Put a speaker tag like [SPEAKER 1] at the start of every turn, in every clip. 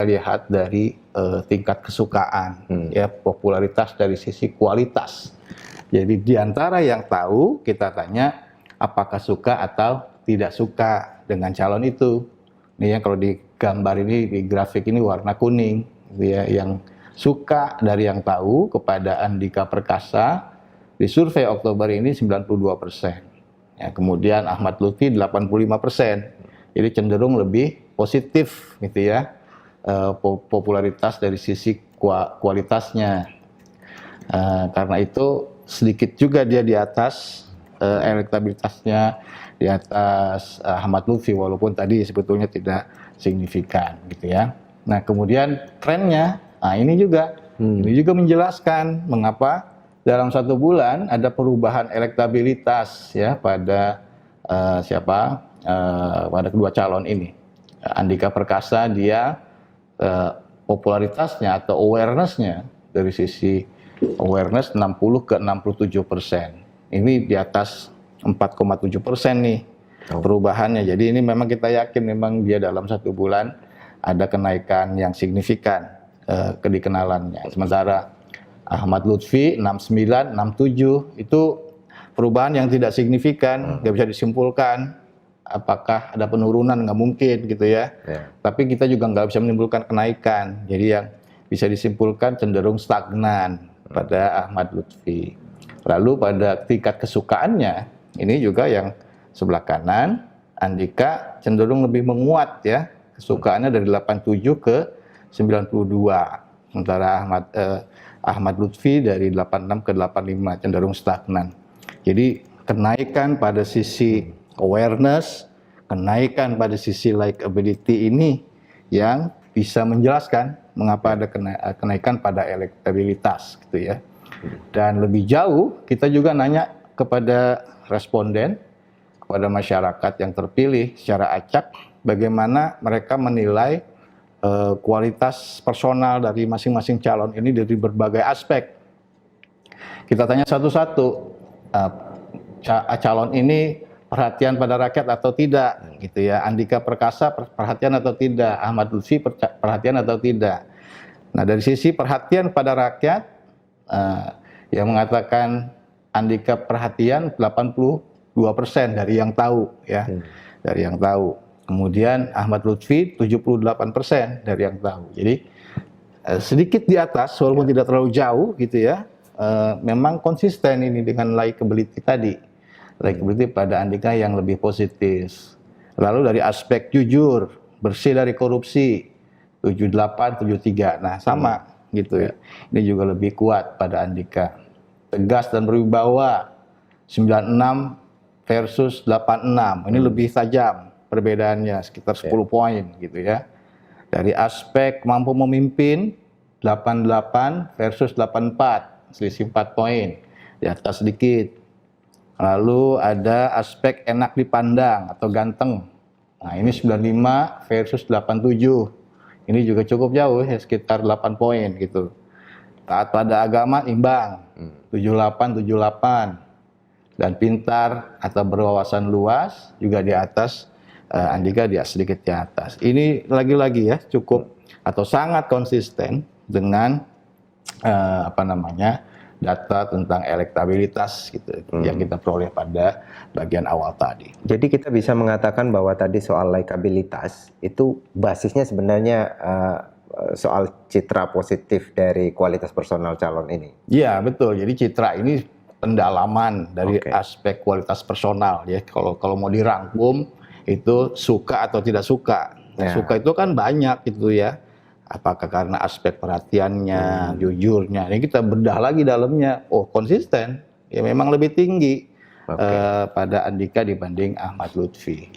[SPEAKER 1] lihat dari tingkat kesukaan, ya popularitas dari sisi kualitas. Jadi di antara yang tahu kita tanya apakah suka atau tidak suka dengan calon itu. Ini ya kalau di gambar ini di grafik ini warna kuning, ya, yang suka dari yang tahu kepada Andika Perkasa di survei Oktober ini 92%. Ya, kemudian Ahmad Lutfi 85%. Jadi cenderung lebih positif gitu ya. Popularitas dari sisi kualitasnya. Karena itu sedikit juga dia di atas elektabilitasnya di atas Ahmad Lutfi, walaupun tadi sebetulnya tidak signifikan gitu ya. Nah kemudian trennya, ini juga menjelaskan mengapa dalam 1 bulan ada perubahan elektabilitas ya pada pada kedua calon ini. Andika Perkasa dia popularitasnya atau awareness-nya dari sisi awareness 60 ke 67%. Ini di atas 4,7% nih perubahannya. Jadi ini memang kita yakin memang dia dalam 1 bulan ada kenaikan yang signifikan kedikenalannya. Sementara Ahmad Lutfi 69, 67 itu perubahan yang tidak signifikan, nggak bisa disimpulkan. Apakah ada penurunan, nggak mungkin gitu ya. Tapi kita juga nggak bisa menimbulkan kenaikan. Jadi yang bisa disimpulkan cenderung stagnan pada Ahmad Lutfi. Lalu pada tingkat kesukaannya, ini juga yang sebelah kanan, Andika cenderung lebih menguat ya. Kesukaannya dari 87 ke 92. Sementara Ahmad Lutfi dari 86 ke 85 cenderung stagnan. Jadi kenaikan pada sisi awareness, kenaikan pada sisi likability ini yang bisa menjelaskan mengapa ada kenaikan pada elektabilitas gitu ya. Dan lebih jauh kita juga nanya kepada responden, kepada masyarakat yang terpilih secara acak bagaimana mereka menilai kualitas personal dari masing-masing calon ini dari berbagai aspek. Kita tanya satu-satu, calon ini perhatian pada rakyat atau tidak gitu ya. Andika Perkasa perhatian atau tidak, Ahmad Lutfi perhatian atau tidak. Nah dari sisi perhatian pada rakyat yang mengatakan Andika perhatian 82% dari yang tahu ya, dari yang tahu. Kemudian Ahmad Lutfi 78% dari yang tahu. Jadi sedikit di atas walaupun tidak terlalu jauh gitu ya. Memang konsisten ini dengan likability tadi. Likability pada Andika yang lebih positif. Lalu dari aspek jujur, bersih dari korupsi 78, 73. Nah, sama gitu ya. Ini juga lebih kuat pada Andika. Tegas dan berwibawa 96 versus 86. Ini lebih tajam perbedaannya sekitar 10 poin gitu ya. Dari aspek mampu memimpin 88 versus 84, selisih 4 poin. Di atas sedikit. Lalu ada aspek enak dipandang atau ganteng. Nah, ini 95 versus 87. Ini juga cukup jauh ya, sekitar 8 poin gitu. Taat pada agama imbang, 78, 78. Dan pintar atau berwawasan luas juga di atas, Andika dia sedikit di atas. Ini lagi-lagi ya cukup atau sangat konsisten dengan data tentang elektabilitas gitu yang kita peroleh pada bagian awal tadi.
[SPEAKER 2] Jadi kita bisa mengatakan bahwa tadi soal likabilitas itu basisnya sebenarnya soal citra positif dari kualitas personal calon ini.
[SPEAKER 1] Iya betul. Jadi citra ini pendalaman dari aspek kualitas personal ya. Kalau mau dirangkum itu suka atau tidak suka. Suka itu kan banyak gitu ya. Apakah karena aspek perhatiannya, jujurnya. Ini kita bedah lagi dalamnya. Oh konsisten, ya memang lebih tinggi pada Andika dibanding Ahmad Lutfi.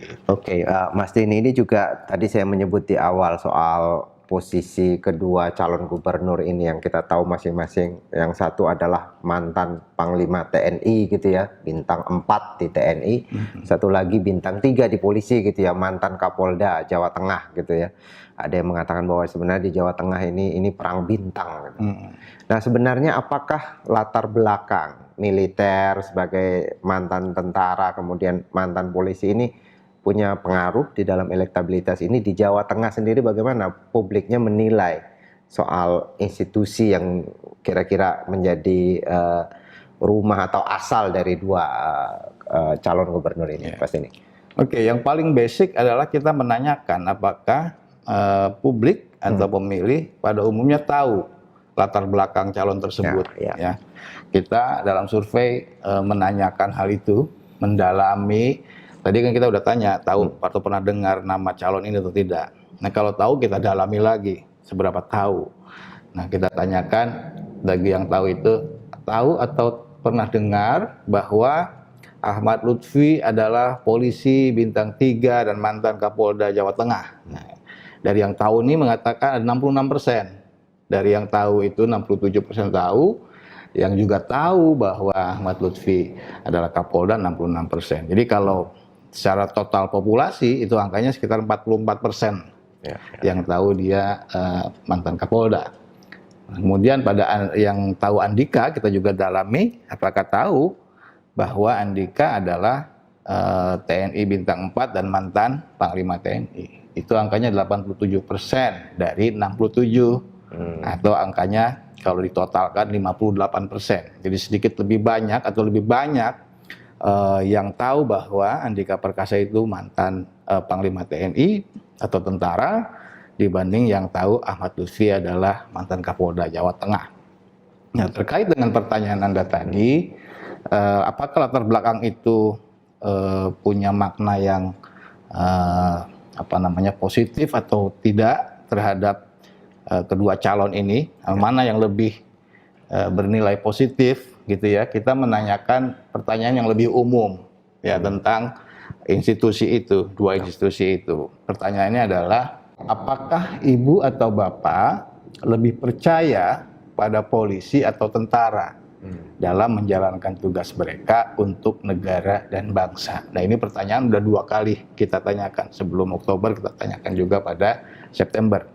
[SPEAKER 2] Mas Dini, ini juga tadi saya menyebut di awal soal posisi kedua calon gubernur ini yang kita tahu masing-masing. Yang satu adalah mantan Panglima TNI gitu ya, bintang 4 di TNI. Satu lagi bintang 3 di polisi gitu ya, mantan Kapolda Jawa Tengah gitu ya. Ada yang mengatakan bahwa sebenarnya di Jawa Tengah ini perang bintang. Gitu. Nah sebenarnya apakah latar belakang militer sebagai mantan tentara kemudian mantan polisi ini punya pengaruh di dalam elektabilitas ini. Di Jawa Tengah sendiri bagaimana publiknya menilai soal institusi yang kira-kira menjadi rumah atau asal dari dua calon gubernur ini, Pak ini?
[SPEAKER 1] Oke, yang paling basic adalah kita menanyakan apakah publik atau pemilih pada umumnya tahu latar belakang calon tersebut. Ya. Kita dalam survei menanyakan hal itu, mendalami. Tadi kan kita udah tanya, tahu atau pernah dengar nama calon ini atau tidak. Nah kalau tahu kita dalami lagi, seberapa tahu. Nah kita tanyakan bagi yang tahu itu, tahu atau pernah dengar bahwa Ahmad Lutfi adalah polisi bintang 3 dan mantan Kapolda Jawa Tengah. Nah, dari yang tahu ini mengatakan ada 66%. Dari yang tahu itu 67% tahu, yang juga tahu bahwa Ahmad Lutfi adalah Kapolda 66%. Jadi kalau secara total populasi itu angkanya sekitar 44% yang tahu dia mantan Kapolda. Kemudian pada yang tahu Andika kita juga dalami apakah tahu bahwa Andika adalah TNI bintang 4 dan mantan Panglima TNI. Itu angkanya 87% dari 67. Atau angkanya kalau ditotalkan 58%. Jadi sedikit lebih banyak atau lebih banyak yang tahu bahwa Andika Perkasa itu mantan Panglima TNI atau tentara dibanding yang tahu Ahmad Lutfi adalah mantan Kapolda Jawa Tengah. Nah, terkait dengan pertanyaan Anda tadi, apakah latar belakang itu punya makna yang positif atau tidak terhadap kedua calon ini, mana yang lebih bernilai positif gitu ya? Kita menanyakan pertanyaan yang lebih umum ya tentang institusi itu, dua institusi itu. Pertanyaannya adalah apakah ibu atau bapak lebih percaya pada polisi atau tentara dalam menjalankan tugas mereka untuk negara dan bangsa. Nah ini pertanyaan udah 2 kali kita tanyakan, sebelum Oktober kita tanyakan juga pada September.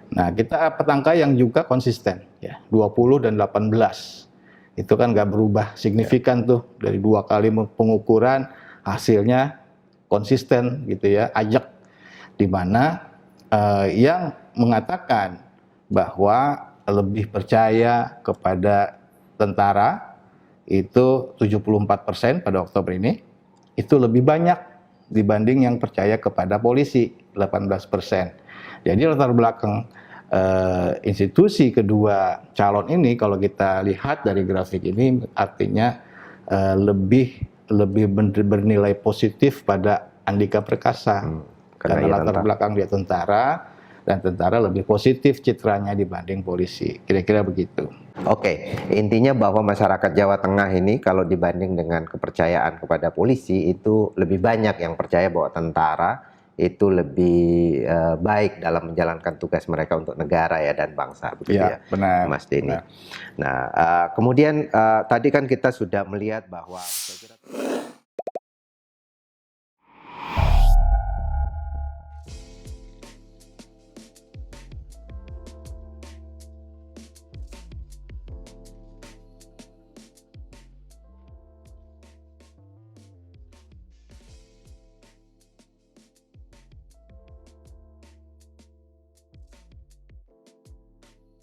[SPEAKER 1] Nah kita dapat angka yang juga konsisten ya, 20 dan 18. Itu kan nggak berubah signifikan tuh, dari 2 kali pengukuran hasilnya konsisten gitu ya, ajak, di mana yang mengatakan bahwa lebih percaya kepada tentara itu 74% pada Oktober ini, itu lebih banyak dibanding yang percaya kepada polisi 18%. Jadi latar belakang institusi kedua calon ini kalau kita lihat dari grafik ini artinya lebih bernilai positif pada Andika Perkasa karena latar belakang dia tentara, dan tentara lebih positif citranya dibanding polisi. Kira-kira begitu.
[SPEAKER 2] Oke, intinya bahwa masyarakat Jawa Tengah ini kalau dibanding dengan kepercayaan kepada polisi itu lebih banyak yang percaya bahwa tentara itu lebih baik dalam menjalankan tugas mereka untuk negara ya dan bangsa, begitu ya,
[SPEAKER 1] benar,
[SPEAKER 2] Mas Denny.
[SPEAKER 1] Benar.
[SPEAKER 2] Nah, kemudian tadi kan kita sudah melihat bahwa